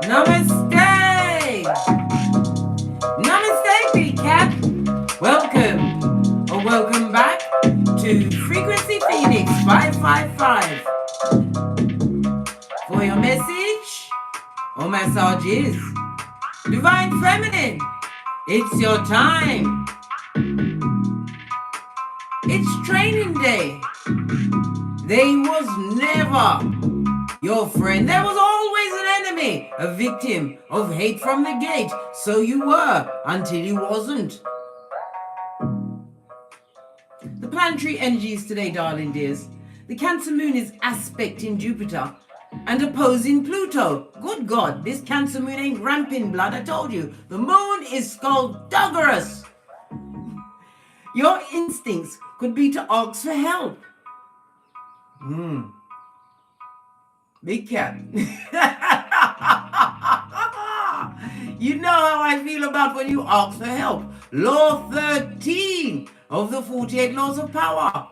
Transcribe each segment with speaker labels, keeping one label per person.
Speaker 1: Namaste! Namaste, Big Cat! Welcome back to Frequency Phoenix 555. For your message or messages, Divine Feminine, it's your time. It's training day. They was never your friend. There was always an enemy, a victim of hate from the gate. So you were until you wasn't. The planetary energies today, darling dears. The Cancer moon is aspecting Jupiter and opposing Pluto. Good God, this Cancer moon ain't ramping blood. I told you, the moon is skullduggerous. Your instincts could be to ask for help. Big Cat. You know how I feel about when you ask for help. Law 13 of the 48 laws of power.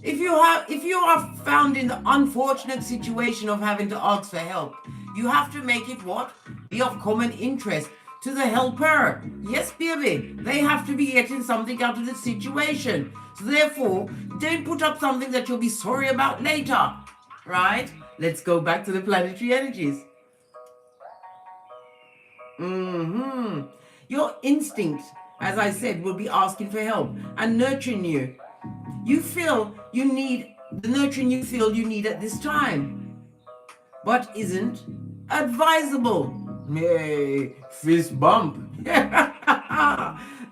Speaker 1: If you are found in the unfortunate situation of having to ask for help, you have to make it what? Be of common interest to the helper. Yes, baby, they have to be getting something out of the situation. So therefore, don't put up something that you'll be sorry about later. Right? Let's go back to the planetary energies. Your instinct, as I said, will be asking for help and nurturing you. You feel you need the nurturing you feel you need at this time, but isn't advisable. Hey, fist bump.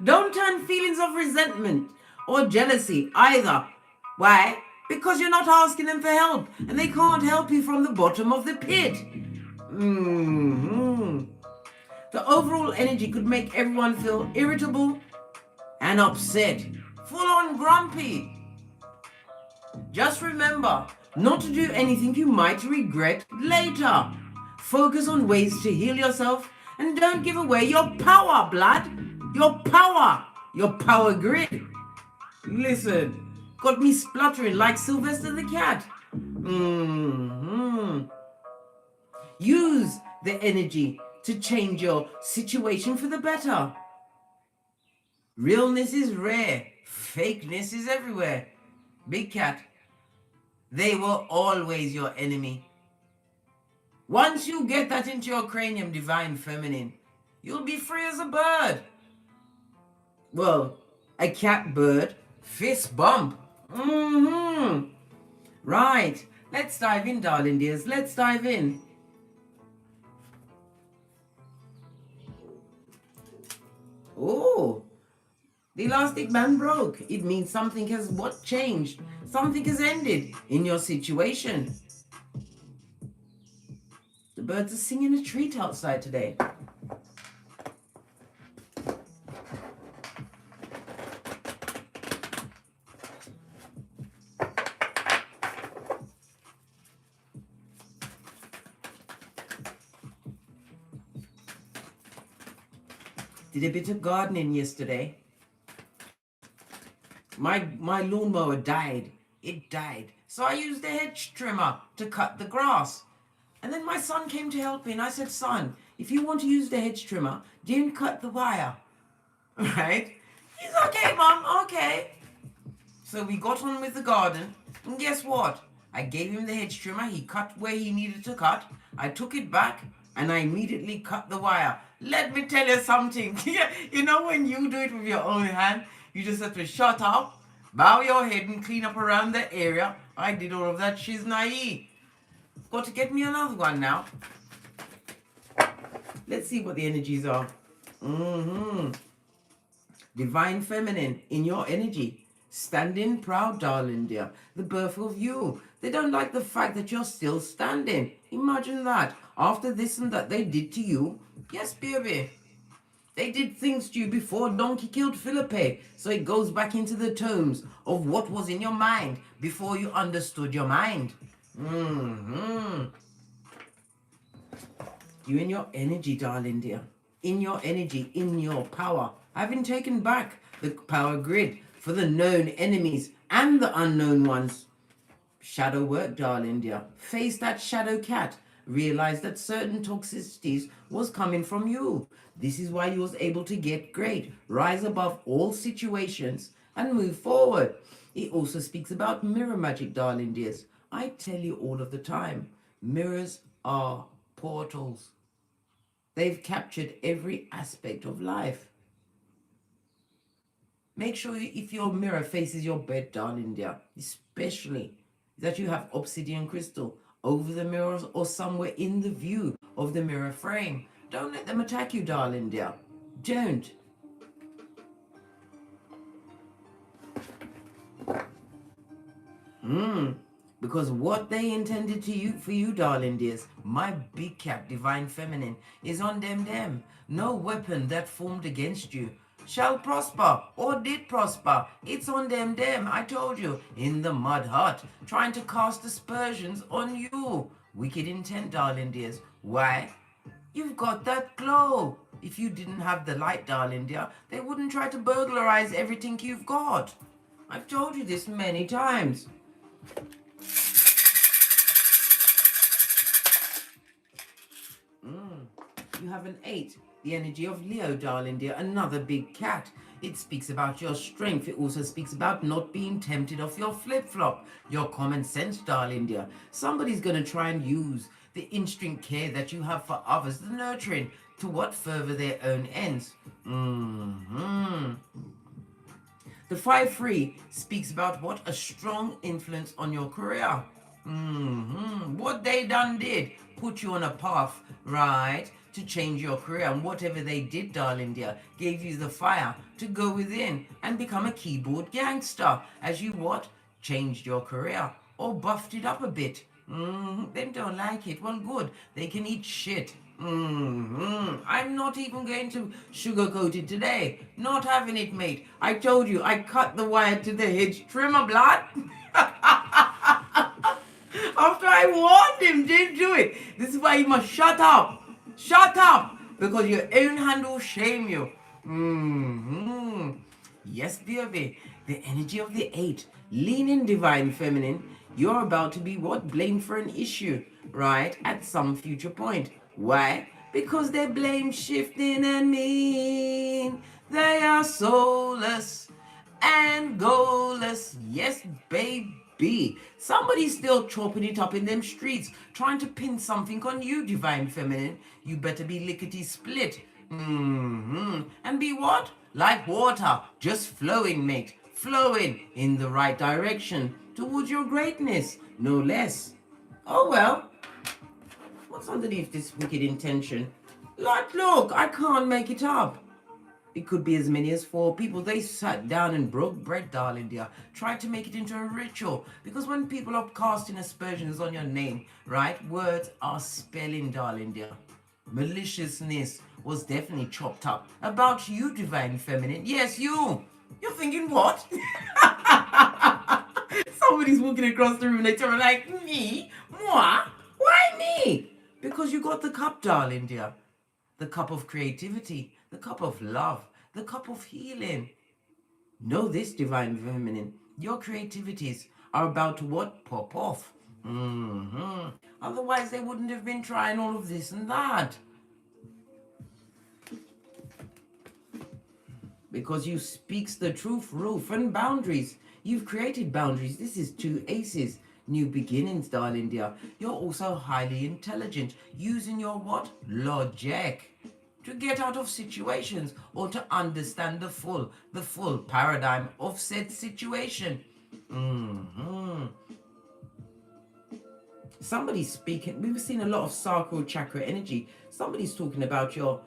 Speaker 1: Don't turn feelings of resentment or jealousy either. Why? Because you're not asking them for help and they can't help you from the bottom of the pit. The overall energy could make everyone feel irritable and upset, full on grumpy. Just remember not to do anything you might regret later. Focus on ways to heal yourself and don't give away your power, blood. Your power grid. Listen, got me spluttering like Sylvester the cat. Use the energy to change your situation for the better. Realness is rare. Fakeness is everywhere. Big Cat, they were always your enemy. Once you get that into your cranium, Divine Feminine, you'll be free as a bird. Well, a cat bird, fist bump. Right, let's dive in, darling dears. Let's dive in. Oh, the elastic band broke. It means something has what changed? Something has ended in your situation. The birds are singing a treat outside today. Did a bit of gardening yesterday. My lawnmower died. It died. So I used a hedge trimmer to cut the grass. And then my son came to help me and I said, son, if you want to use the hedge trimmer, don't cut the wire. Right? He's okay, Mom, okay. So we got on with the garden and guess what? I gave him the hedge trimmer. He cut where he needed to cut. I took it back and I immediately cut the wire. Let me tell you something. You know when you do it with your own hand, you just have to shut up, bow your head and clean up around the area. I did all of that shiznai. Got to get me another one now. Let's see what the energies are. Divine Feminine in your energy. Standing proud, darling dear. The birth of you. They don't like the fact that you're still standing. Imagine that. After this and that they did to you. Yes, baby. They did things to you before Donkey killed Philippe. So it goes back into the tomes of what was in your mind before you understood your mind. You in your energy, darling dear. In your energy, in your power. having taken back the power grid for the known enemies and the unknown ones. Shadow work, darling dear. Face that shadow cat. Realize that certain toxicities was coming from you. This is why you was able to get great, rise above all situations, and move forward. It also speaks about mirror magic, darling dears. I tell you all of the time, mirrors are portals. They've captured every aspect of life. Make sure if your mirror faces your bed, darling dear, especially that you have obsidian crystal over the mirrors or somewhere in the view of the mirror frame. Don't let them attack you, darling dear. Don't. Because what they intended to you for you, darling dears, my big cat, divine feminine, is on them. No weapon that formed against you shall prosper or did prosper. It's on them. I told you, in the mud hut, trying to cast aspersions on you. Wicked intent, darling dears. Why? You've got that glow. If you didn't have the light, darling dear, they wouldn't try to burglarize everything you've got. I've told you this many times. You have an 8, the energy of Leo, darling dear, another big cat. It speaks about your strength. It also speaks about not being tempted off your flip-flop, your common sense, darling dear. Somebody's going to try and use the instinct care that you have for others, the nurturing, to what further their own ends. The 5-3 speaks about what a strong influence on your career. What they done did, put you on a path, right, to change your career. And whatever they did, darling dear, gave you the fire to go within and become a keyboard gangster as you what? Changed your career or buffed it up a bit. Them don't like it. Well, good. They can eat shit. I'm not even going to sugarcoat it today. Not having it, mate. I told you, I cut the wire to the hedge trimmer, blood. After I warned him, didn't do it. This is why you must shut up. Shut up. Because your own hand will shame you. Yes, baby. The energy of the 8. Lean in, divine feminine. You're about to be what? Blamed for an issue, right? At some future point. Why? Because they're blame shifting and mean. They are soulless and goalless. Yes, baby. Somebody's still chopping it up in them streets, trying to pin something on you, divine feminine. You better be lickety split. And be what? Like water, just flowing, mate. Flowing in the right direction towards your greatness, no less. Oh well. What's underneath this wicked intention? Like, look, I can't make it up. It could be as many as 4 people. They sat down and broke bread, darling dear. Tried to make it into a ritual. Because when people are casting aspersions on your name, right, words are spelling, darling dear. Maliciousness was definitely chopped up about you, divine feminine. Yes, you. You're thinking what? Somebody's walking across the room and they turn like, me? Moi? Why me? Because you got the cup, darling dear. The cup of creativity, the cup of love, the cup of healing. Know this, divine feminine. Your creativities are about to what? Pop off. Otherwise, they wouldn't have been trying all of this and that. Because you speaks the truth, roof, and boundaries. You've created boundaries. This is 2 aces. New beginnings, darling dear. You're also highly intelligent, using your what? Logic. To get out of situations or to understand the full paradigm of said situation. Somebody's speaking. We've seen a lot of sacral chakra energy. Somebody's talking about your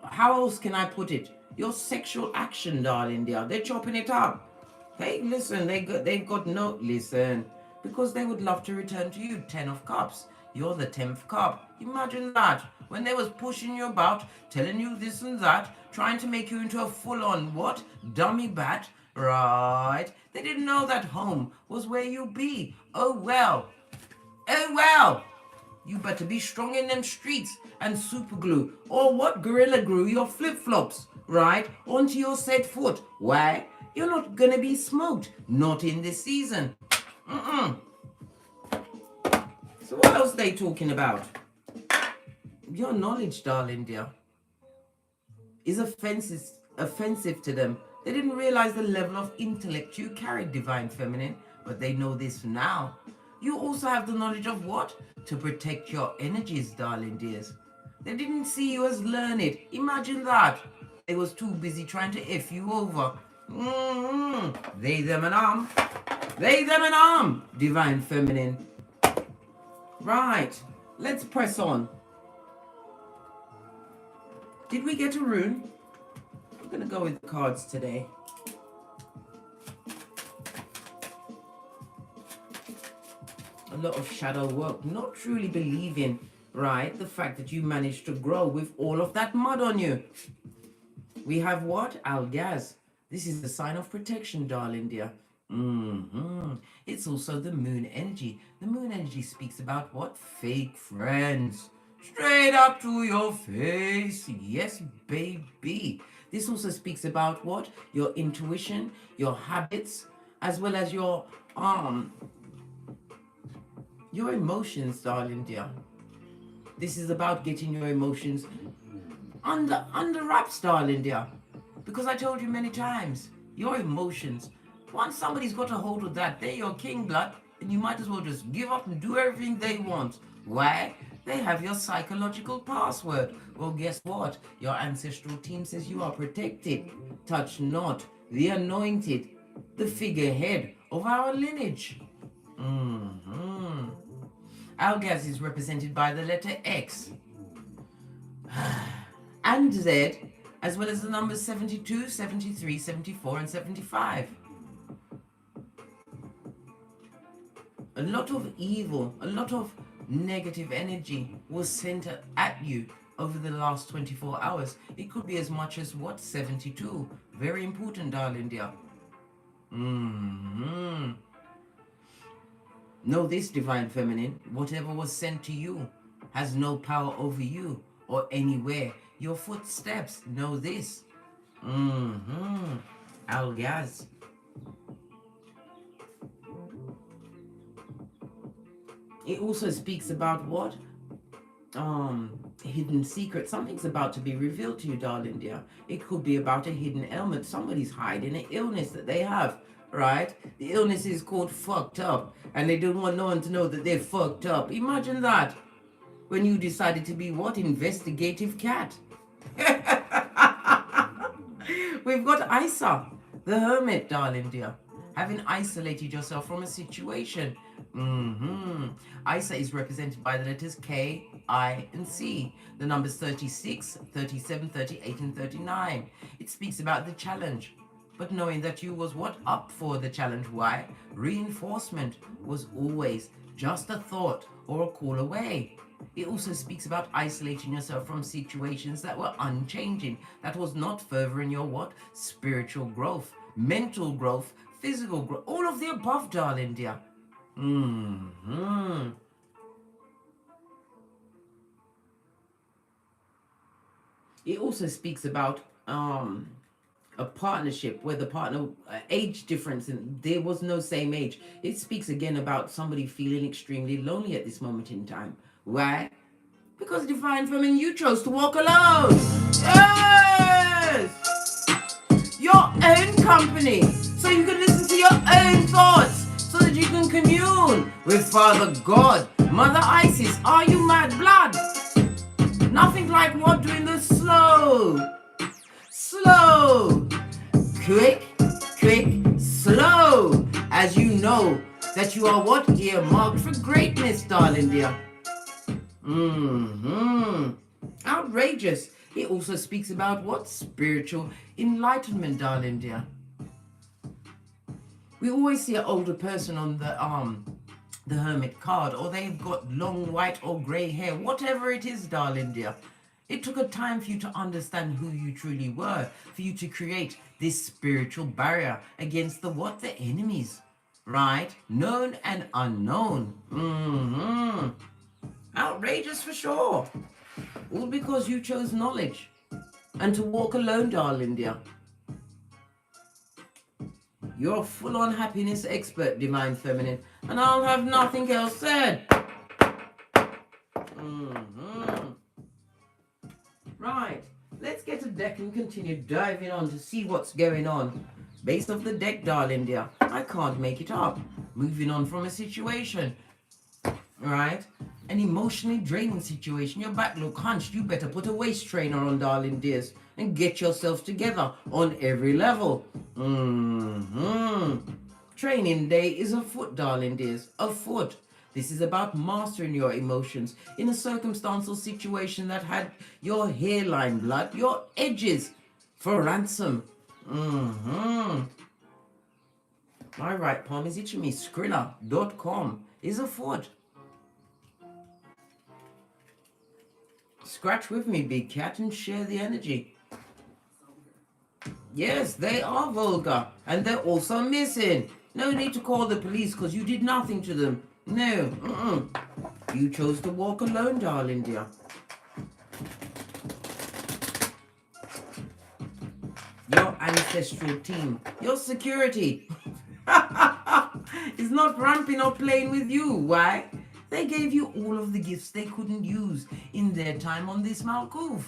Speaker 1: how else can I put it? Your sexual action, darling dear. They're chopping it up. Hey, listen, they've got no, listen, because they would love to return to you. 10 of Cups. You're the 10th cup. Imagine that. When they was pushing you about, telling you this and that, trying to make you into a full-on what? Dummy bat, right? They didn't know that home was where you be. Oh well. Oh well. You better be strong in them streets and super glue or what gorilla glue your flip-flops, right, onto your said foot. Why? You're not gonna be smoked. Not in this season. So what else they talking about? Your knowledge, darling dear, is offensive to them. They didn't realize the level of intellect you carried, divine feminine, but they know this now. You also have the knowledge of what? To protect your energies, darling dears. They didn't see you as learned. Imagine that. They was too busy trying to F you over. They, them, and arm. They, them, and arm, divine feminine. Right, let's press on. Did we get a rune? I'm going to go with the cards today. A lot of shadow work, not truly believing, right, the fact that you managed to grow with all of that mud on you. We have what? Algaz. This is the sign of protection, darling dear. It's also the moon energy. The moon energy speaks about what? Fake friends. Straight up to your face. Yes, baby. This also speaks about what? Your intuition, your habits, as well as your emotions, darling dear. This is about getting your emotions under wraps, darling dear. Because I told you many times, your emotions, once somebody's got a hold of that, they're your king blood, and you might as well just give up and do everything they want. Why? They have your psychological password. Well, guess what? Your ancestral team says you are protected. Touch not the anointed, the figurehead of our lineage. Algaz is represented by the letter X and Z, as well as the numbers 72, 73, 74, and 75. A lot of evil, a lot of negative energy was sent at you over the last 24 hours. It could be as much as what? 72. Very important, darling dear. Know this, divine feminine, whatever was sent to you has no power over you or anywhere. Your footsteps, know this. Algaz. It also speaks about what? Hidden secret. Something's about to be revealed to you, darling dear. It could be about a hidden ailment. Somebody's hiding an illness that they have, right? The illness is called fucked up, and they don't want no one to know that they're fucked up. Imagine that. When you decided to be what? Investigative cat. We've got Isa, the hermit, darling dear. Having isolated yourself from a situation. Isa is represented by the letters K, I, and C. The numbers 36, 37, 38, and 39. It speaks about the challenge. But knowing that you was what? Up for the challenge. Why? Reinforcement was always just a thought or a call away. It also speaks about isolating yourself from situations that were unchanging. That was not furthering your what? Spiritual growth, mental growth, physical growth, all of the above, darling dear. It also speaks about a partnership where the partner age difference, and there was no same age. It speaks again about somebody feeling extremely lonely at this moment in time. Why? Because divine feminine, you chose to walk alone. Yes, your own company, so you can listen to your own thoughts, so that you can commune with Father God, Mother Isis. Are you mad blood? Nothing like what? Doing the slow, quick, slow, as you know that you are what? Earmarked for greatness, darling dear. Outrageous. It also speaks about what? Spiritual enlightenment, darling dear. We always see an older person on the hermit card, or they've got long white or grey hair, whatever it is, darling dear. It took a time for you to understand who you truly were, for you to create this spiritual barrier against the what? The enemies, right? Known and unknown. Outrageous for sure. All because you chose knowledge and to walk alone, darling dear. You're a full-on happiness expert, Divine Feminine, and I'll have nothing else said. Right, let's get a deck and continue diving on to see what's going on. Base of the deck, darling dear. I can't make it up. Moving on from a situation. Right? An emotionally draining situation. Your back look hunched. You better put a waist trainer on, darling dears, and get yourself together on every level. Training day is afoot, darling dears. Afoot. This is about mastering your emotions in a circumstantial situation that had your hairline blood, your edges for ransom. My right palm is itching me. Skrilla.com is afoot. Scratch with me, big cat, and share the energy. Yes, they are vulgar, and they're also missing. No need to call the police because you did nothing to them. No, You chose to walk alone, darling dear. Your ancestral team, your security, is not ramping or playing with you. Why? They gave you all of the gifts they couldn't use in their time on this Malkuv.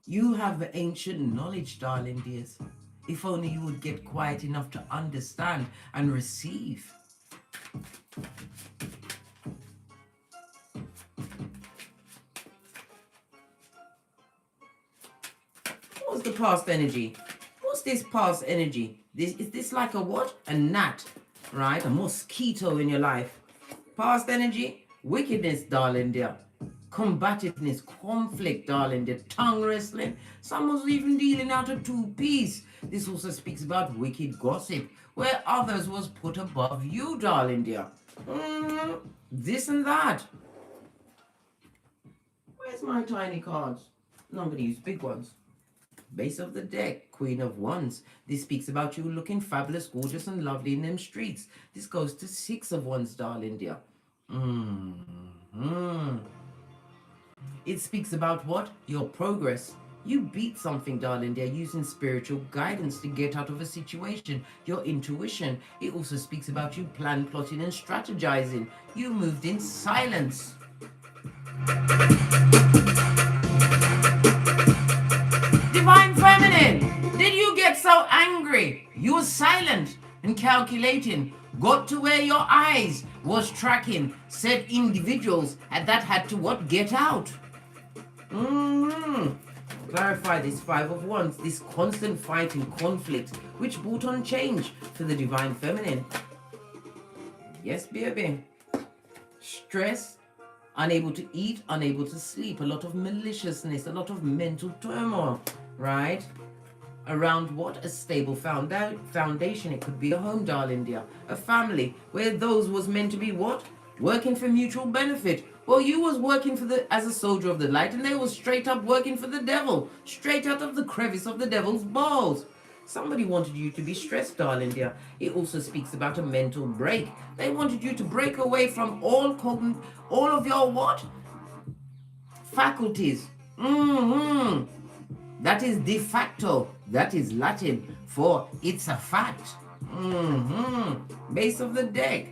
Speaker 1: You have ancient knowledge, darling dears. If only you would get quiet enough to understand and receive. What's the past energy? What's this past energy? Is this like a what? A gnat, right? A mosquito in your life. Past energy? Wickedness, darling dear. Combativeness, conflict, darling dear. Tongue wrestling. Someone's even dealing out a two-piece. This also speaks about wicked gossip, where others was put above you, darling dear. This and that. Where's my tiny cards? No, I'm going to use big ones. Base of the deck, Queen of Wands. This speaks about you looking fabulous, gorgeous, and lovely in them streets. This goes to 6 of Wands, darling dear. It speaks about what? Your progress. You beat something, darling dear, using spiritual guidance to get out of a situation. Your intuition. It also speaks about you plan, plotting, and strategizing. You moved in silence. Divine Feminine, did you get so angry? You were silent and calculating, got to where your eyes was tracking, said individuals and that had to what? Get out. Clarify this 5 of Wands, this constant fight and conflict, which brought on change for the Divine Feminine. Yes, baby. Stress, unable to eat, unable to sleep, a lot of maliciousness, a lot of mental turmoil, right? Around what? A stable foundation. It could be a home, darling dear. A family where those was meant to be what? Working for mutual benefit. Well, you was working as a soldier of the light, and they was straight up working for the devil, straight out of the crevice of the devil's balls. Somebody wanted you to be stressed, darling dear. It also speaks about a mental break. They wanted you to break away from all of your what? Faculties. That is de facto. That is Latin for it's a fact. Base of the deck.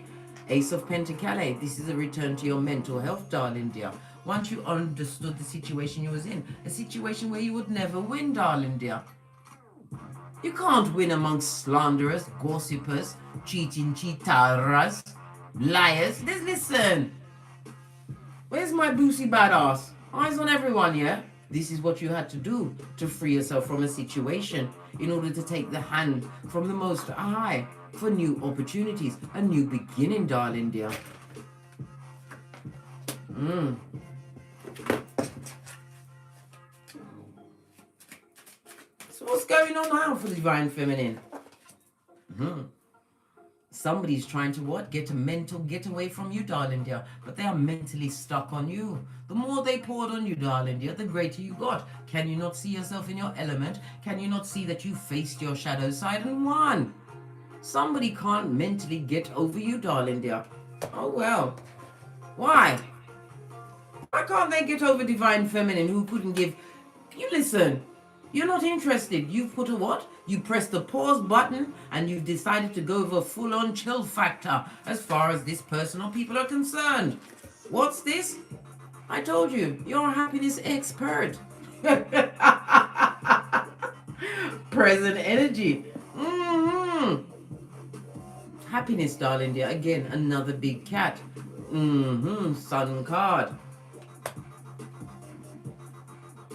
Speaker 1: Ace of Pentacles. This is a return to your mental health, darling dear. Once you understood the situation you was in, a situation where you would never win, darling dear. You can't win amongst slanderers, gossipers, cheating cheataras, liars. Listen. Where's my boosie badass? Eyes on everyone, yeah? This is what you had to do to free yourself from a situation in order to take the hand from the Most High for new opportunities, a new beginning, darling dear. So what's going on now for the Divine Feminine? Somebody's trying to what? Get a mental getaway from you, darling dear, but they are mentally stuck on you. The more they poured on you, darling dear, the greater you got. Can you not see yourself in your element? Can you not see that you faced your shadow side and won? Somebody can't mentally get over you, darling dear. Oh well. Why? Why can't they get over divine feminine who couldn't give? You listen. You're not interested. You've put a what? You press the pause button and you've decided to go over full on chill factor as far as this person or people are concerned. What's this? I told you, you're a happiness expert. Present energy. Happiness, darling dear. Again, another big cat. Sun card.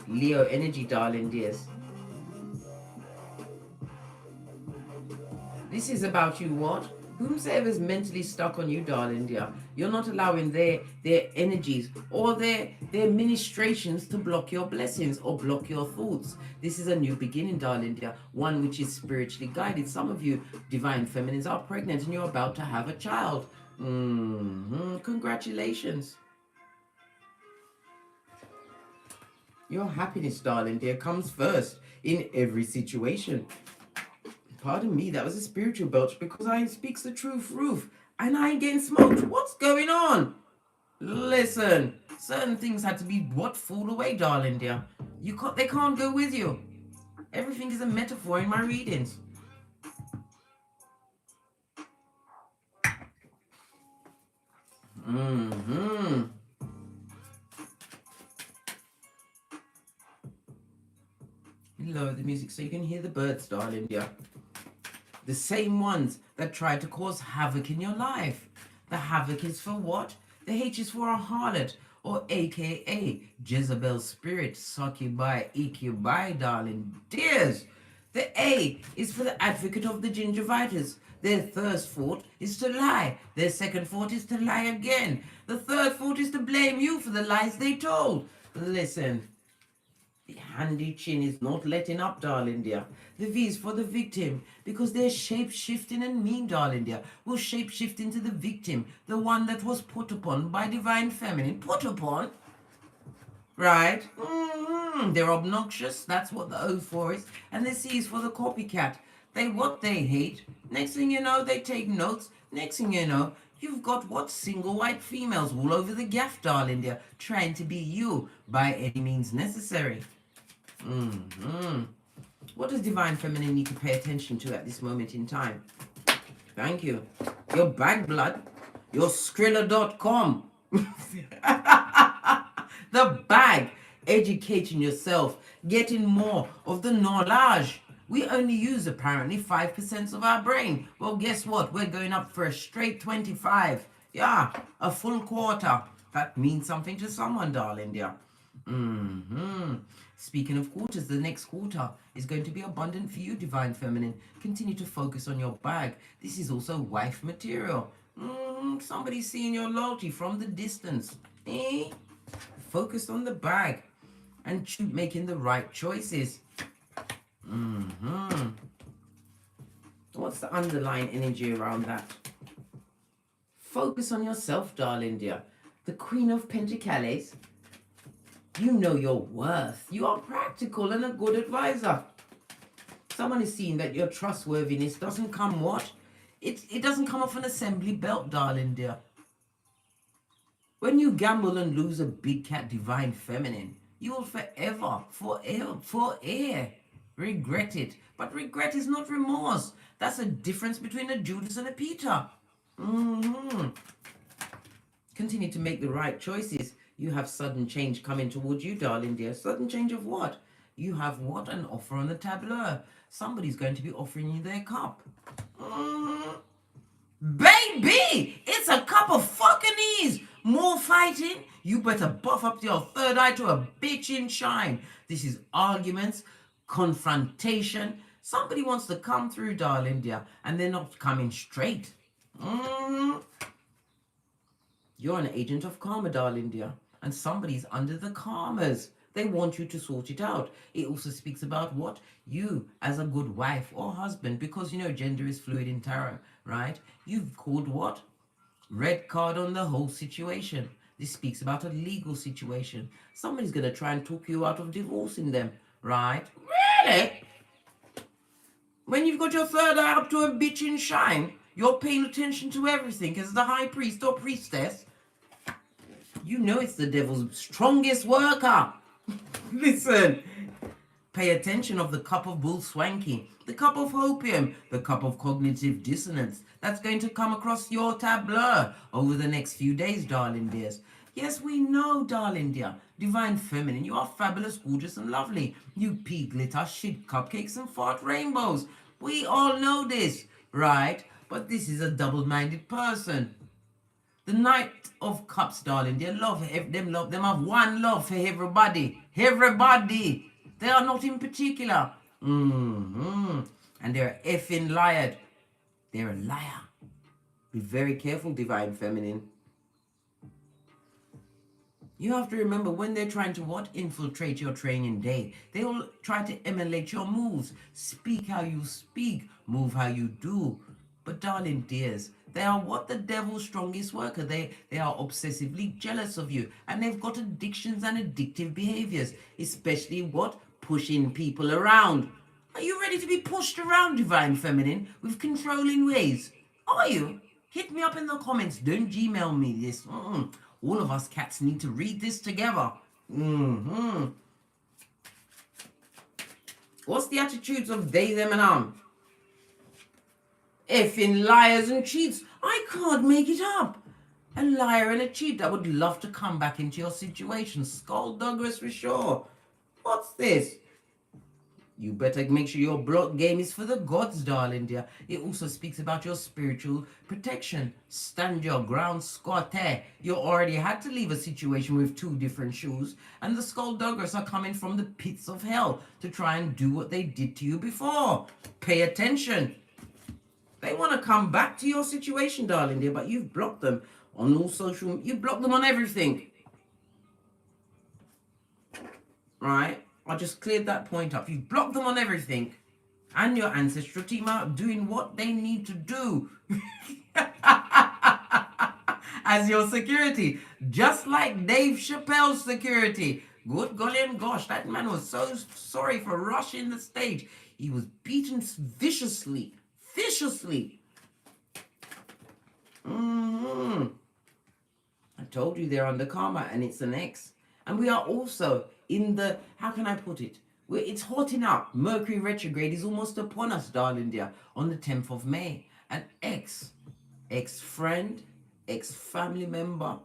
Speaker 1: Leo energy, darling dears. This is about you what? Whomsoever's mentally stuck on you, darling dear. You're not allowing their energies or their ministrations to block your blessings or block your thoughts. This is a new beginning, darling dear. One which is spiritually guided. Some of you divine feminines are pregnant and you're about to have a child. Congratulations. Your happiness, darling dear, comes first in every situation. Pardon me, that was a spiritual belch because I speaks the truth roof and I ain't getting smoked. What's going on? Listen, certain things had to be fall away, darling dear. They can't go with you. Everything is a metaphor in my readings. Lower the music so you can hear the birds, darling dear. The same ones that try to cause havoc in your life. The havoc is for what? The H is for a harlot, or aka Jezebel's spirit, succubi, incubi, darling dears. The A is for the advocate of the gingivitis. Their first thought is to lie. Their second thought is to lie again. The third thought is to blame you for the lies they told. Listen. The handy chin is not letting up, darling dear. The V is for the victim because they're shape-shifting and mean, darling dear. Will shape-shift into the victim, the one that was put upon by divine feminine. Put upon? Right? They're obnoxious. That's what the O for is. And the C is for the copycat. They hate. Next thing you know, they take notes. Next thing you know, you've got what? Single white females all over the gaff, darling dear, trying to be you by any means necessary. What does divine feminine need to pay attention to at this moment in time? Thank you. Your bag blood. Your Skrilla.com. The bag. Educating yourself. Getting more of the knowledge. We only use apparently 5% of our brain. Well, guess what? We're going up for a straight 25. Yeah, a full quarter. That means something to someone, darling dear. Speaking of quarters, the next quarter is going to be abundant for you, divine feminine. Continue to focus on your bag. This is also wife material. Somebody's seeing your loyalty from the distance. Focus on the bag and making the right choices. What's the underlying energy around that? Focus on yourself, darling dear. The Queen of Pentacles. You know your worth. You are practical and a good advisor. Someone is seeing that your trustworthiness doesn't come what? It doesn't come off an assembly belt, darling dear. When you gamble and lose a big cat divine feminine, you will forever regret it. But regret is not remorse. That's a difference between a Judas and a Peter. Continue to make the right choices. You have sudden change coming towards you, darling dear. Sudden change of what? You have what? An offer on the tableau. Somebody's going to be offering you their cup. Baby, it's a cup of fucking ease. More fighting? You better buff up your third eye to a bitchin' shine. This is arguments, confrontation. Somebody wants to come through, darling dear, and they're not coming straight. You're an agent of karma, darling dear, and somebody's under the karmas. They want you to sort it out. It also speaks about what? You as a good wife or husband, because you know gender is fluid in tarot, right? You've called what? Red card on the whole situation. This speaks about a legal situation. Somebody's going to try and talk you out of divorcing them, right? Really? When you've got your third eye up to a bitchin' shine, You're paying attention to everything as the high priest or priestess. You know it's the devil's strongest worker. Listen, pay attention of the cup of bull swanky, the cup of hopium, the cup of cognitive dissonance that's going to come across your tableau over the next few days, darling dears. Yes, we know, darling dear, divine feminine, you are fabulous, gorgeous and lovely. You pea glitter, shit cupcakes and fart rainbows. We all know this, right? But this is a double-minded person. The Knight of Cups, darling, they love them have one love for everybody. Everybody. They are not in particular. And they're effing liar. They're a liar. Be very careful, divine feminine. You have to remember when they're trying to what? Infiltrate your training day. They will try to emulate your moves. Speak how you speak. Move how you do. But darling dears, they are what? The devil's strongest worker. They are obsessively jealous of you. And they've got addictions and addictive behaviors. Especially what? Pushing people around. Are you ready to be pushed around, divine feminine, with controlling ways? Are you? Hit me up in the comments. Don't Gmail me this. All of us cats need to read this together. What's the attitudes of they, them, and effing liars and cheats. I can't make it up. A liar and a cheat that would love to come back into your situation. Skullduggerous for sure. What's this? You better make sure your block game is for the gods, darling dear. It also speaks about your spiritual protection. Stand your ground, squatte. You already had to leave a situation with two different shoes, and the skullduggerous are coming from the pits of hell to try and do what they did to you before. Pay attention. They want to come back to your situation, darling dear, but you've blocked them on all social... You blocked them on everything. Right? I just cleared that point up. You've blocked them on everything. And your ancestral team are doing what they need to do. As your security. Just like Dave Chappelle's security. Good golly and gosh, that man was so sorry for rushing the stage. He was beaten viciously. Viciously. I told you they're under karma and it's an X. And we are also in the, how can I put it? It's hotting up. Mercury retrograde is almost upon us, darling dear, on the 10th of May. An ex-friend, ex-family member,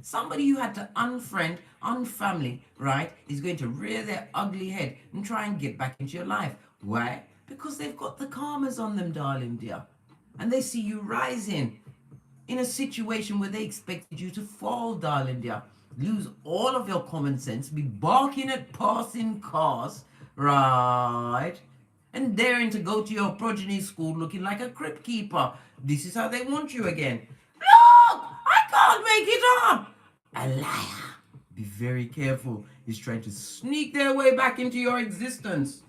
Speaker 1: somebody you had to unfriend, unfamily, right, is going to rear their ugly head and try and get back into your life. Why? Because they've got the karmas on them, darling dear. And they see you rising in a situation where they expected you to fall, darling dear. Lose all of your common sense, be barking at passing cars, right? And daring to go to your progeny school looking like a crypt keeper. This is how they want you again. Look, I can't make it up. A liar. Be very careful. He's trying to sneak their way back into your existence.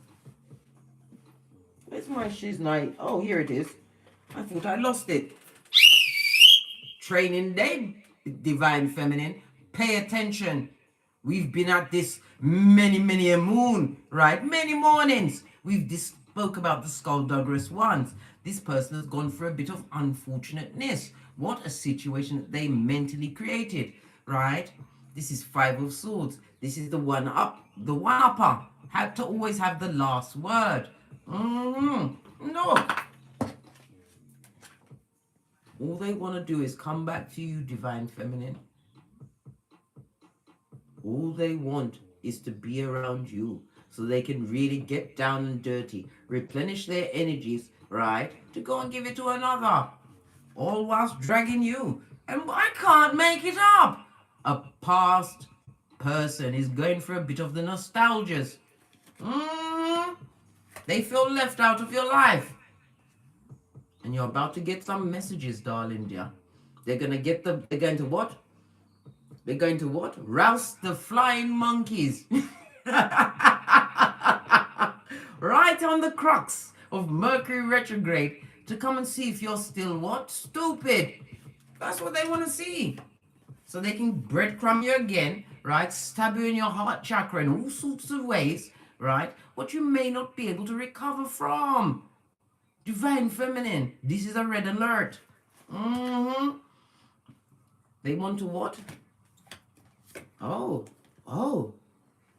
Speaker 1: Where's my shiznai? Oh, here it is. I thought I lost it. Training day, divine feminine. Pay attention. We've been at this many a moon, right? Many mornings. We've spoke about the skullduggerous ones. This person has gone through a bit of unfortunateness. What a situation that they mentally created, right? This is 5 of Swords. This is the one-upper. Had to always have the last word. No. All they want to do is come back to you, divine feminine. All they want is to be around you so they can really get down and dirty, replenish their energies, right, to go and give it to another, all whilst dragging you. And I can't make it up. A past person is going for a bit of the nostalgias. They feel left out of your life. And you're about to get some messages, darling dear. They're going to what? They're going to what? Rouse the flying monkeys. Right on the crux of Mercury retrograde to come and see if you're still what? Stupid. That's what they want to see. So they can breadcrumb you again, right? Stab you in your heart chakra in all sorts of ways, right? What you may not be able to recover from. Divine Feminine, this is a red alert. They want to what? Oh,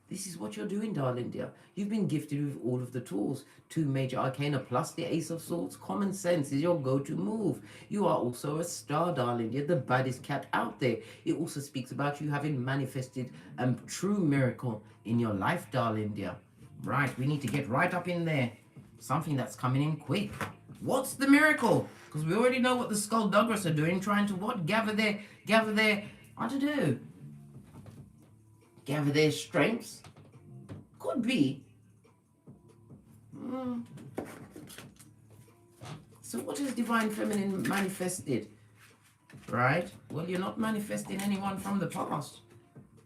Speaker 1: this is what you're doing, darling dear. You've been gifted with all of the tools. 2 major arcana plus the Ace of Swords. Common sense is your go-to move. You are also a star, darling dear, the baddest cat out there. It also speaks about you having manifested a true miracle in your life, darling dear. Right, we need to get right up in there. Something that's coming in quick. What's the miracle? Because we already know what the Skullduggerous are doing, trying to what? Gather their, I don't know. Gather their strengths. Could be. So what has Divine Feminine manifested? Right? Well, you're not manifesting anyone from the past.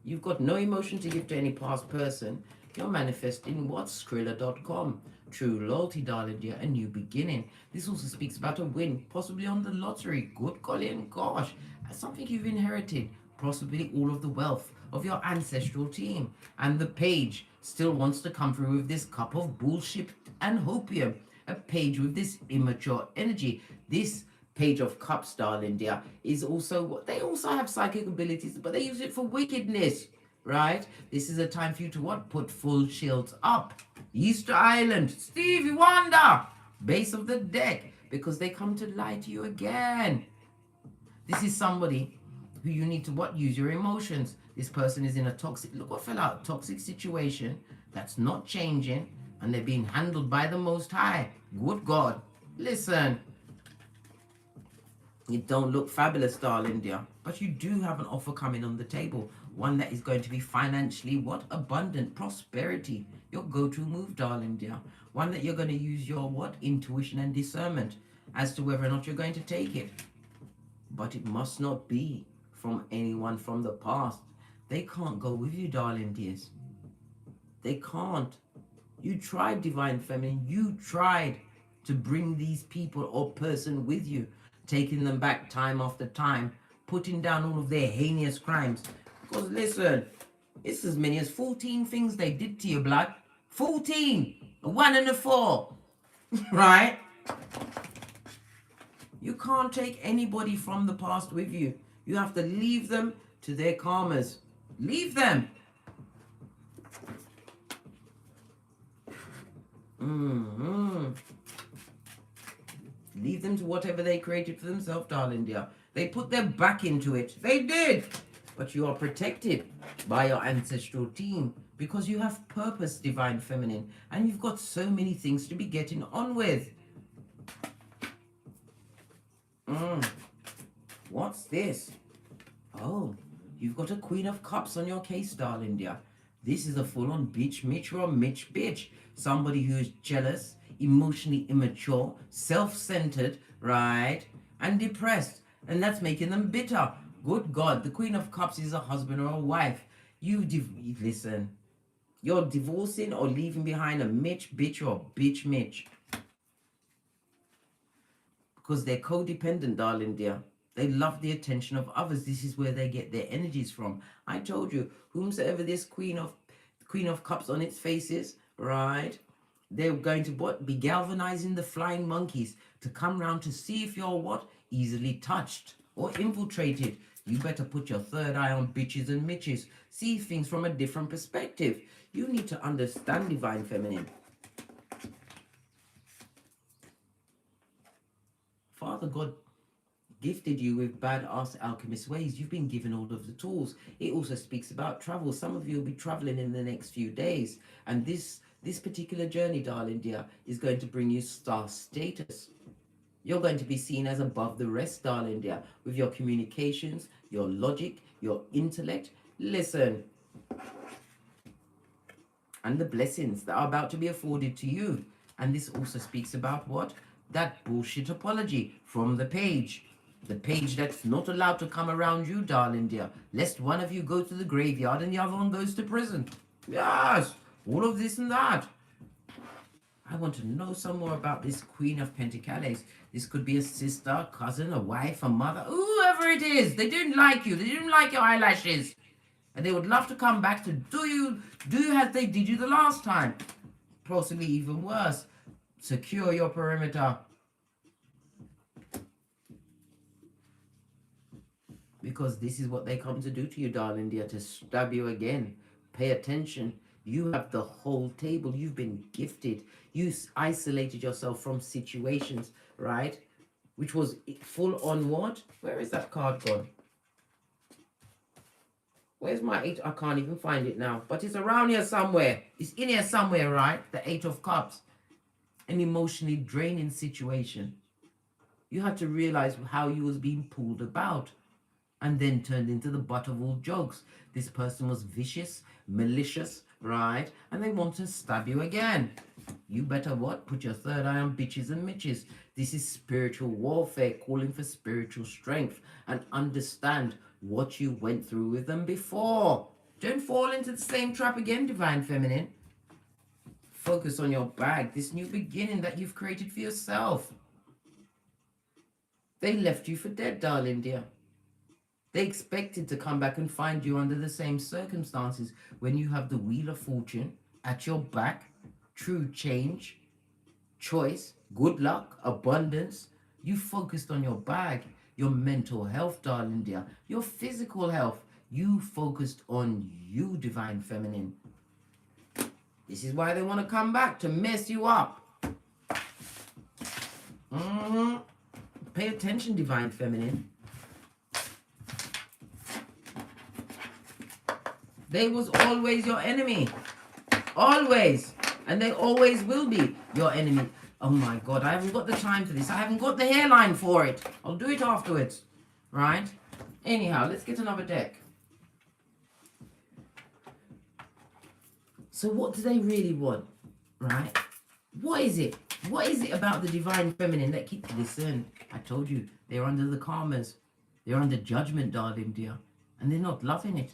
Speaker 1: You've got no emotion to give to any past person. You're manifesting what? Skrilla.com. True loyalty, darling dear, a new beginning. This also speaks about a win, possibly on the lottery. Good golly and gosh. Something you've inherited. Possibly all of the wealth of your ancestral team. And the page still wants to come through with this cup of bullshit and hopium. A page with this immature energy. This Page of Cups, darling dear, is also, they also have psychic abilities, but they use it for wickedness, right? This is a time for you to what? Put full shields up. Easter Island, Stevie Wonder, base of the deck, because they come to lie to you again. This is somebody who you need to what? Use your emotions. This person is in a toxic, look what fell out, toxic situation that's not changing, and they're being handled by the Most High. Good God. Listen, it don't look fabulous, darling dear, but you do have an offer coming on the table. One that is going to be financially what? Abundant, prosperity. Your go-to move, darling dear. One that you're going to use your what? Intuition and discernment as to whether or not you're going to take it. But it must not be from anyone from the past. They can't go with you, darling dears. They can't. You tried, Divine Feminine. You tried to bring these people or person with you, taking them back time after time, putting down all of their heinous crimes. Because listen, it's as many as 14 things they did to you, blood. 14! A 1 and a 4. Right? You can't take anybody from the past with you. You have to leave them to their karmas. Leave them. Leave them to whatever they created for themselves, darling dear. They put their back into it. They did. But you are protected by your ancestral team because you have purpose, Divine Feminine. And you've got so many things to be getting on with. What's this? Oh, you've got a Queen of Cups on your case, darling dear. This is a full-on bitch, Mitch, or Mitch bitch. Somebody who is jealous, emotionally immature, self-centered, right, and depressed. And that's making them bitter. Good God, the Queen of Cups is a husband or a wife. Listen, you're divorcing or leaving behind a Mitch bitch or bitch Mitch. Because they're codependent, darling dear. They love the attention of others. This is where they get their energies from. I told you, whomsoever this Queen of Cups on its face is, right, they're going to what? Be galvanizing the flying monkeys to come round to see if you're what? Easily touched or infiltrated. You better put your third eye on bitches and mitches. See things from a different perspective. You need to understand, Divine Feminine. Father God gifted you with badass alchemist ways. You've been given all of the tools. It also speaks about travel. Some of you will be traveling in the next few days. And this particular journey, darling dear, is going to bring you star status. You're going to be seen as above the rest, darling dear, with your communications, your logic, your intellect. Listen. And the blessings that are about to be afforded to you. And this also speaks about what? That bullshit apology from the page. The page that's not allowed to come around you, darling dear, lest one of you go to the graveyard and the other one goes to prison. Yes, all of this and that. I want to know some more about this Queen of Pentacles. This could be a sister, cousin, a wife, a mother, whoever it is. They didn't like you. They didn't like your eyelashes. And they would love to come back to do you as they did you the last time. Possibly even worse. Secure your perimeter. Because this is what they come to do to you, darling dear, to stab you again. Pay attention. You have the whole table. You've been gifted. You isolated yourself from situations, right? Which was full on what? Where is that card gone? Where's my 8? I can't even find it now. But it's around here somewhere. It's in here somewhere, right? The 8 of Cups. An emotionally draining situation. You had to realize how you was being pulled about and then turned into the butt of all jokes. This person was vicious, malicious, right? And they want to stab you again. You better what? Put your third eye on bitches and mitches. This is spiritual warfare, calling for spiritual strength, and understand what you went through with them before. Don't fall into the same trap again, Divine Feminine. Focus on your bag, this new beginning that you've created for yourself. They left you for dead, darling dear. They expected to come back and find you under the same circumstances when you have the Wheel of Fortune at your back, true change, choice, good luck, abundance. You focused on your bag, your mental health, darling dear, your physical health. You focused on you, Divine Feminine. This is why they want to come back, to mess you up. Pay attention, Divine Feminine. They was always your enemy. Always. And they always will be your enemy. Oh my God, I haven't got the time for this. I haven't got the hairline for it. I'll do it afterwards. Right? Anyhow, let's get another deck. So what do they really want? Right? What is it? What is it about the Divine Feminine that keeps... Listen, I told you, they're under the karmas. They're under judgment, darling dear. And they're not loving it.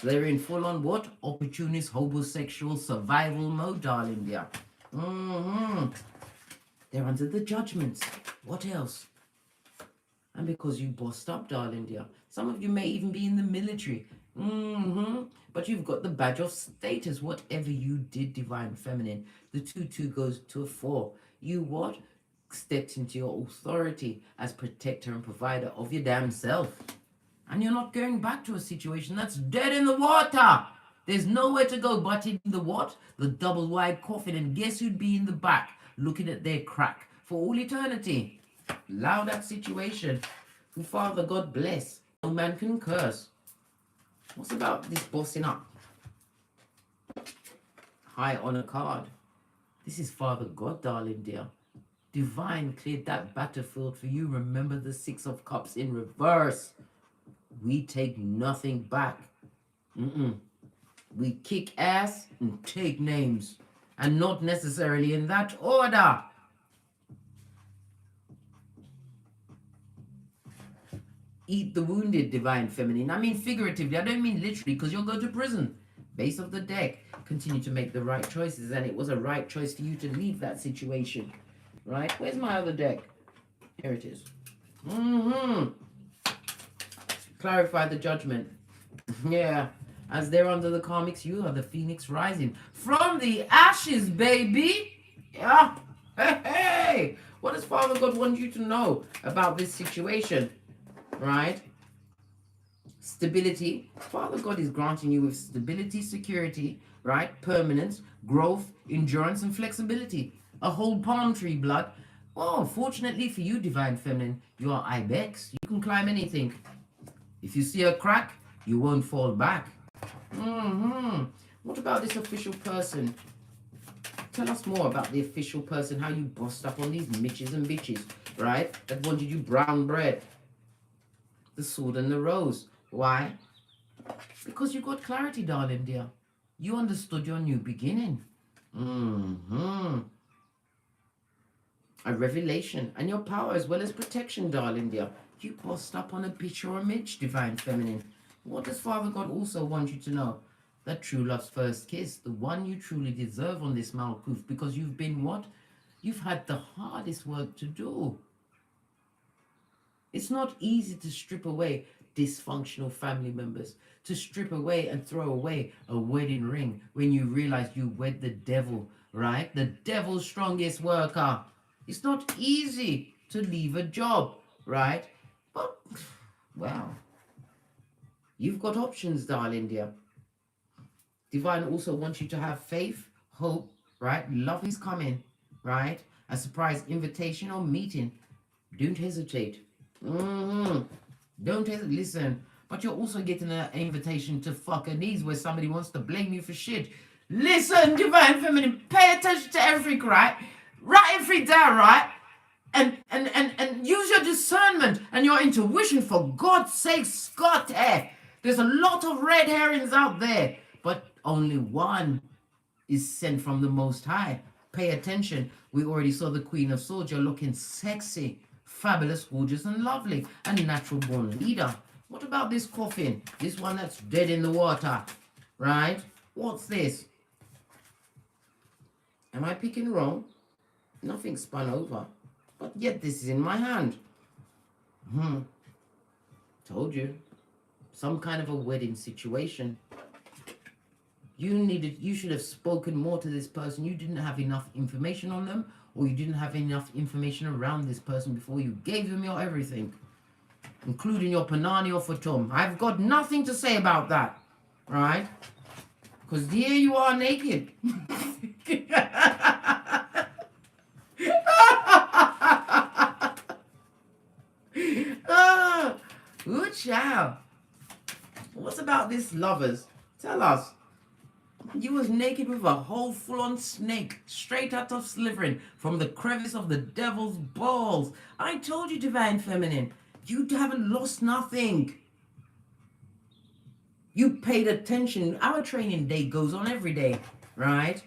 Speaker 1: They're in full-on what? Opportunist, homosexual, survival mode, darling dear. They're under the judgments. What else? And because you bossed up, darling dear. Some of you may even be in the military. But you've got the badge of status. Whatever you did, Divine Feminine. The 2-2 goes to a 4. You what? Stepped into your authority as protector and provider of your damn self. And you're not going back to a situation that's dead in the water. There's nowhere to go but in the what? The double wide coffin. And guess who'd be in the back looking at their crack for all eternity? Allow that situation. Who Father God bless. No man can curse. What's about this bossing up? High on a card. This is Father God, darling dear. Divine cleared that battlefield for you. Remember the 6 of Cups in reverse. We take nothing back. We kick ass and take names. And not necessarily in that order. Eat the wounded, Divine Feminine. I mean figuratively. I don't mean literally, because you'll go to prison. Base of the deck. Continue to make the right choices. And it was a right choice for you to leave that situation. Right? Where's my other deck? Here it is. Clarify the judgment. Yeah. As they're under the karmics, you are the phoenix rising from the ashes, baby. Yeah. Hey. What does Father God want you to know about this situation? Right? Stability. Father God is granting you with stability, security, right? Permanence, growth, endurance, and flexibility. A whole palm tree, blood. Oh, fortunately for you, Divine Feminine, you are ibex. You can climb anything. If you see a crack, you won't fall back. What about this official person? Tell us more about the official person, how you bossed up on these mitches and bitches, right? That wanted you brown bread. The Sword and the Rose. Why? Because you got clarity, darling dear. You understood your new beginning. A revelation. And your power as well as protection, darling dear. You bossed up on a bitch or a midge, Divine Feminine. What does Father God also want you to know? That true love's first kiss, the one you truly deserve on this Malkuth, because you've been what? You've had the hardest work to do. It's not easy to strip away dysfunctional family members, to strip away and throw away a wedding ring when you realize you wed the devil, right? The devil's strongest worker. It's not easy to leave a job, right? But Wow. You've got options, darling dear. Divine also wants you to have faith, hope, right? Love is coming, right? A surprise invitation or meeting. Don't hesitate. Don't hesitate. Listen, but you're also getting an invitation to fuck a knees where somebody wants to blame you for shit. Listen, Divine Feminine, pay attention to everything, right? Write everything down, right? And use your discernment and your intuition, for God's sake, Scott. There's a lot of red herrings out there, but only one is sent from the Most High. Pay attention. We already saw the Queen of Swords. You're looking sexy, fabulous, gorgeous, and lovely. A natural born leader. What about this coffin? This one that's dead in the water, right? What's this? Am I picking wrong? Nothing spun over. But yet this is in my hand. Told you. Some kind of a wedding situation. You should have spoken more to this person. You didn't have enough information on them, or you didn't have enough information around this person before you gave them your everything, including your panani or futum. I've got nothing to say about that, right? Because here you are naked. Good child. What's about this, lovers? Tell us. You was naked with a whole full-on snake straight out of slithering from the crevice of the devil's balls. I told you, Divine Feminine, you haven't lost nothing. You paid attention. Our training day goes on every day, right?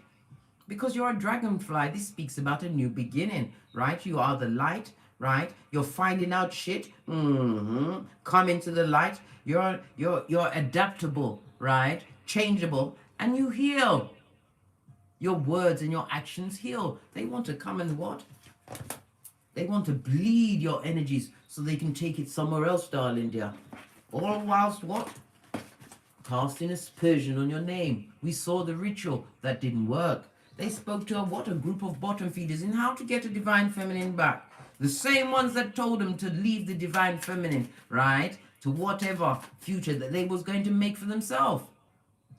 Speaker 1: Because you're a dragonfly. This speaks about a new beginning, right? You are the light, right? You're finding out shit. Come into the light. You're adaptable, right? Changeable. And you heal. Your words and your actions heal. They want to come and what? They want to bleed your energies so they can take it somewhere else, darling dear. All whilst what? Casting aspersion on your name. We saw the ritual. That didn't work. They spoke to a group of bottom feeders in how to get a Divine Feminine back. The same ones that told them to leave the Divine Feminine, right? To whatever future that they was going to make for themselves.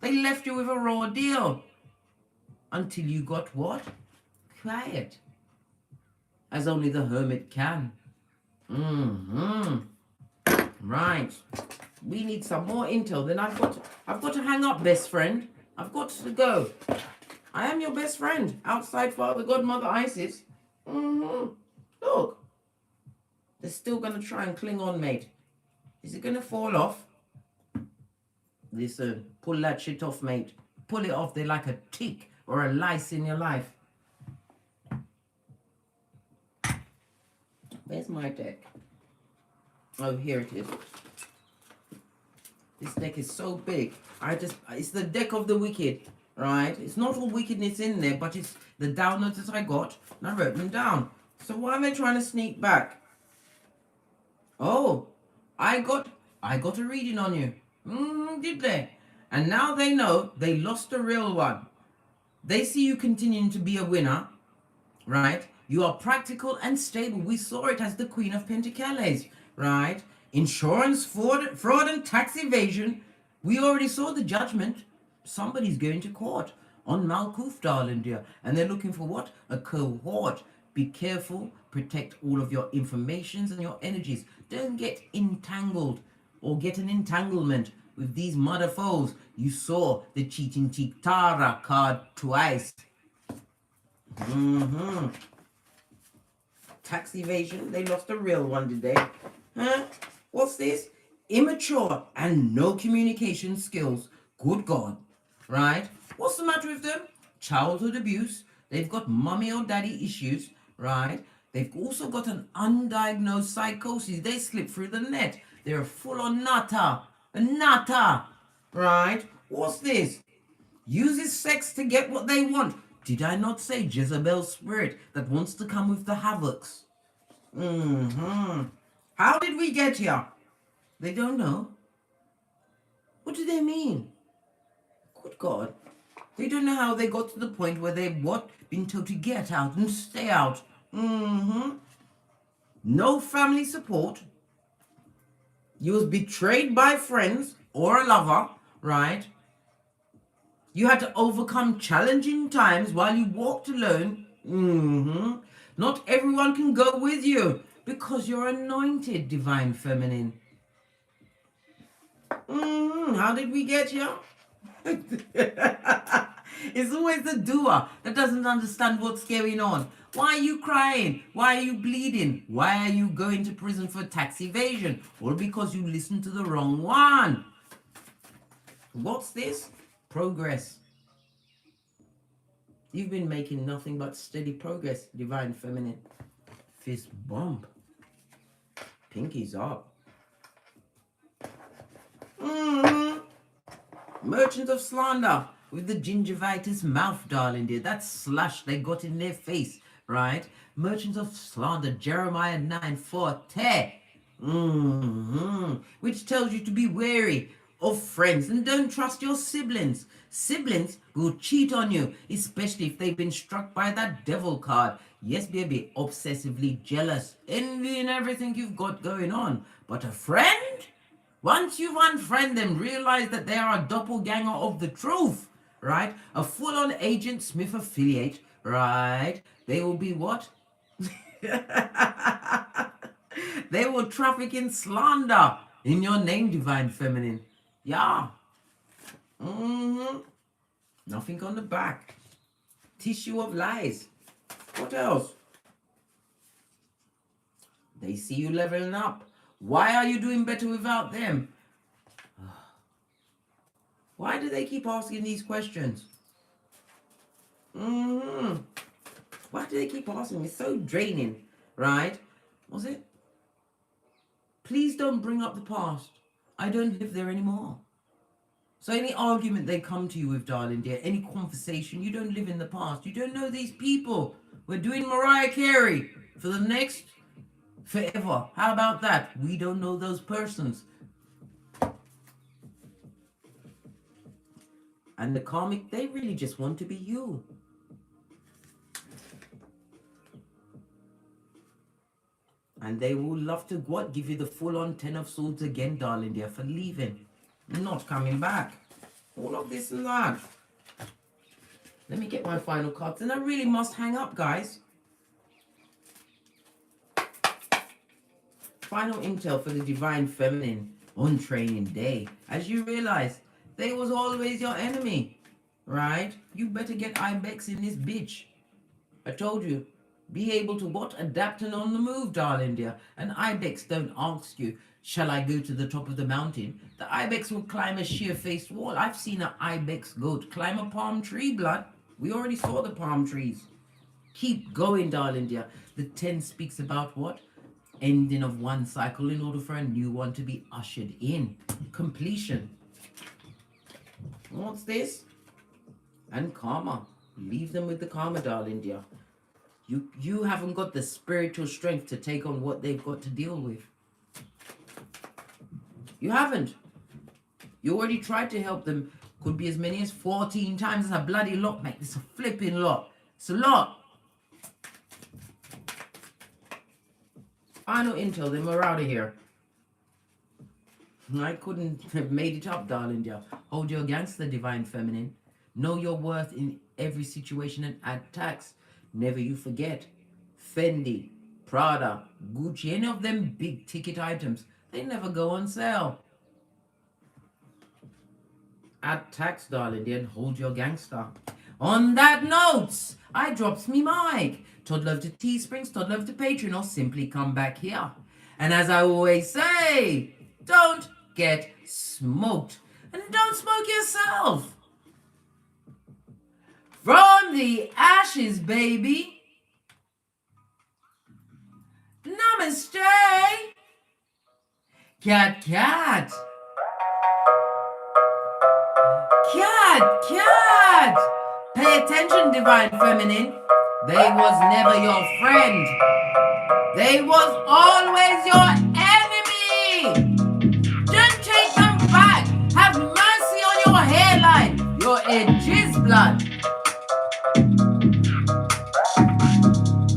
Speaker 1: They left you with a raw deal. Until you got what? Quiet. As only the hermit can. Right. We need some more intel. Then I've got to hang up, best friend. I've got to go. I am your best friend. Outside Father God, Mother Isis. Look. They're still going to try and cling on, mate. Is it going to fall off? Listen, pull that shit off, mate. Pull it off. They're like a tick or a lice in your life. Where's my deck? Oh, here it is. This deck is so big. It's the deck of the wicked, right? It's not all wickedness in there, but it's the downloads that I got, and I wrote them down. So why am I trying to sneak back? Oh, I got a reading on you. Did they? And now they know they lost the real one. They see you continuing to be a winner, right? You are practical and stable. We saw it as the Queen of Pentacles, right? Insurance, fraud and tax evasion. We already saw the judgment. Somebody's going to court on Malkuth, darling dear. And they're looking for what? A cohort. Be careful. Protect all of your informations and your energies. Don't get entangled or get an entanglement with these mother foes. You saw the cheating Chitara card twice. Tax evasion. They lost a real one, did they? Huh? What's this? Immature and no communication skills. Good God. Right? What's the matter with them? Childhood abuse. They've got mommy or daddy issues. Right? They've also got an undiagnosed psychosis. They slip through the net. They're full on nata. A nata. Right? What's this? Uses sex to get what they want. Did I not say Jezebel's spirit that wants to come with the havocs? How did we get here? They don't know. What do they mean? Good God. They don't know how they got to the point where they've what? Been told to get out and stay out. No family support. You was betrayed by friends or a lover, right? You had to overcome challenging times while you walked alone. Not everyone can go with you because you're anointed, divine feminine. How did we get here? It's always the doer that doesn't understand what's going on. Why are you crying? Why are you bleeding? Why are you going to prison for tax evasion? All because you listened to the wrong one. What's this? Progress. You've been making nothing but steady progress, divine feminine. Fist bump. Pinkies up. Merchant of slander with the gingivitis mouth, darling dear. That slash they got in their face, right? Merchants of slander, Jeremiah 9:4, which tells you to be wary of friends and don't trust your siblings. Siblings will cheat on you, especially if they've been struck by that devil card. Yes, baby, obsessively jealous, envying everything you've got going on. But a friend? Once you've unfriended them, realize that they are a doppelganger of the truth, right? A full-on Agent Smith affiliate, right? They will be what? They will traffic in slander in your name, divine feminine. Yeah. Nothing on the back. Tissue of lies. What else? They see you leveling up. Why are you doing better without them? Why do they keep asking these questions? Why do they keep asking? It's so draining, right? Was it? Please don't bring up the past. I don't live there anymore. So any argument they come to you with, darling dear, any conversation, you don't live in the past. You don't know these people. We're doing Mariah Carey for the next forever. How about that? We don't know those persons. And the karmic, they really just want to be you. And they will love to what? Give you the full-on 10 of swords again, darling dear, for leaving. Not coming back. All of this and that. Let me get my final cards. And I really must hang up, guys. Final intel for the divine feminine on training day. As you realize, they was always your enemy, right? You better get ibex in this bitch. I told you. Be able to what? Adapt and on the move, darling dear. An ibex don't ask you, shall I go to the top of the mountain? The ibex will climb a sheer-faced wall. I've seen an ibex goat climb a palm tree, blood. We already saw the palm trees. Keep going, darling dear. The 10 speaks about what? Ending of one cycle in order for a new one to be ushered in. Completion. What's this? And karma. Leave them with the karma, darling dear. You haven't got the spiritual strength to take on what they've got to deal with. You haven't. You already tried to help them. Could be as many as 14 times. It's a bloody lot, mate. It's a flipping lot. It's a lot. Final intel, then we're out of here. I couldn't have made it up, darling dear. Hold your gangster, divine feminine. Know your worth in every situation and add tax. Never you forget. Fendi, Prada, Gucci, any of them big ticket items, they never go on sale. Add tax, darling dear, and hold your gangster. On that note, I drops me mic. Toddler over to Teesprings, toddler over to Patreon, or simply come back here. And as I always say, don't get smoked. And don't smoke yourself. From the ashes, baby. Namaste. Cat, cat. Cat, cat. Pay attention, divine feminine. They was never your friend. They was always your enemy.